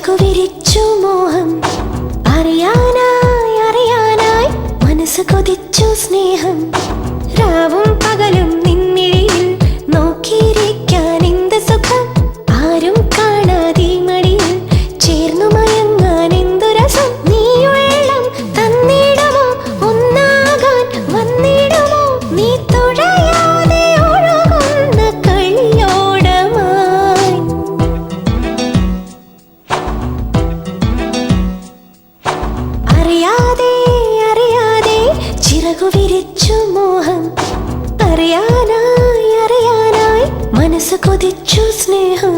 ചിറകു വിരിച്ചു മോഹം അറിയാനായി അറിയാനായി മനസ്സ് കൊതിച്ചു സ്നേഹം രാവും പകലും നിൻമിഴിയിൽ നോക്കിയിരിക്കാൻ എന്ത് സുഖം ആരും കാണാതെ മടിയിൽ ചേർന്നു മയങ്ങാൻ എന്തു രസം നീ വെള്ളം തന്നിടുമോ ഒന്നാകാൻ വന്നിടുമോ നീ തുഴയാതെ ഒഴുകുന്ന കളിയോടമായി അറിയാതെ അറിയാതെ ചിറകു വിരിച്ചു മോഹം അറിയാനായി അറിയാനായി മനസ്സ് കൊതിച്ചു സ്നേഹം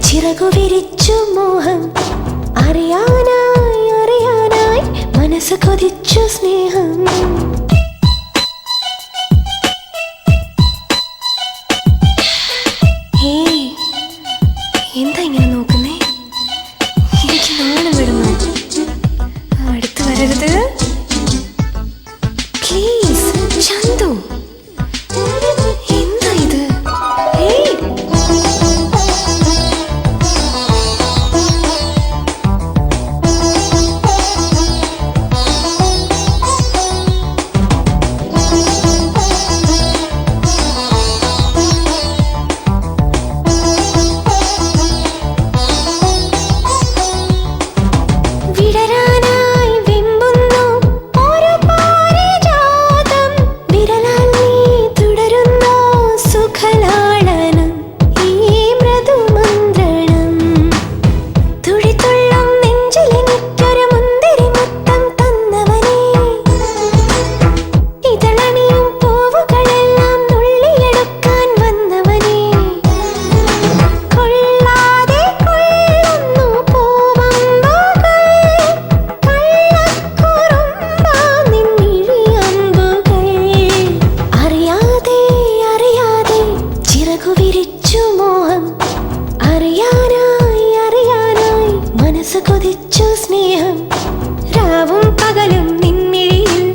ചിറകു വിരിച്ചു മോഹം അറിയാനായി അറിയാനായി മനസ്സ് കൊതിച്ചു സ്നേഹം എന്താ ഇങ്ങനെ നോക്കുന്നേ എനിക്ക് നാണം വിടുന്നു അടുത്ത് വരരുത് പ്ലീസ് ചന്തു എന്താ ഇത് കൊതിച്ചു സ്നേഹം രാവും പകലും നിൻമിഴിയിൽ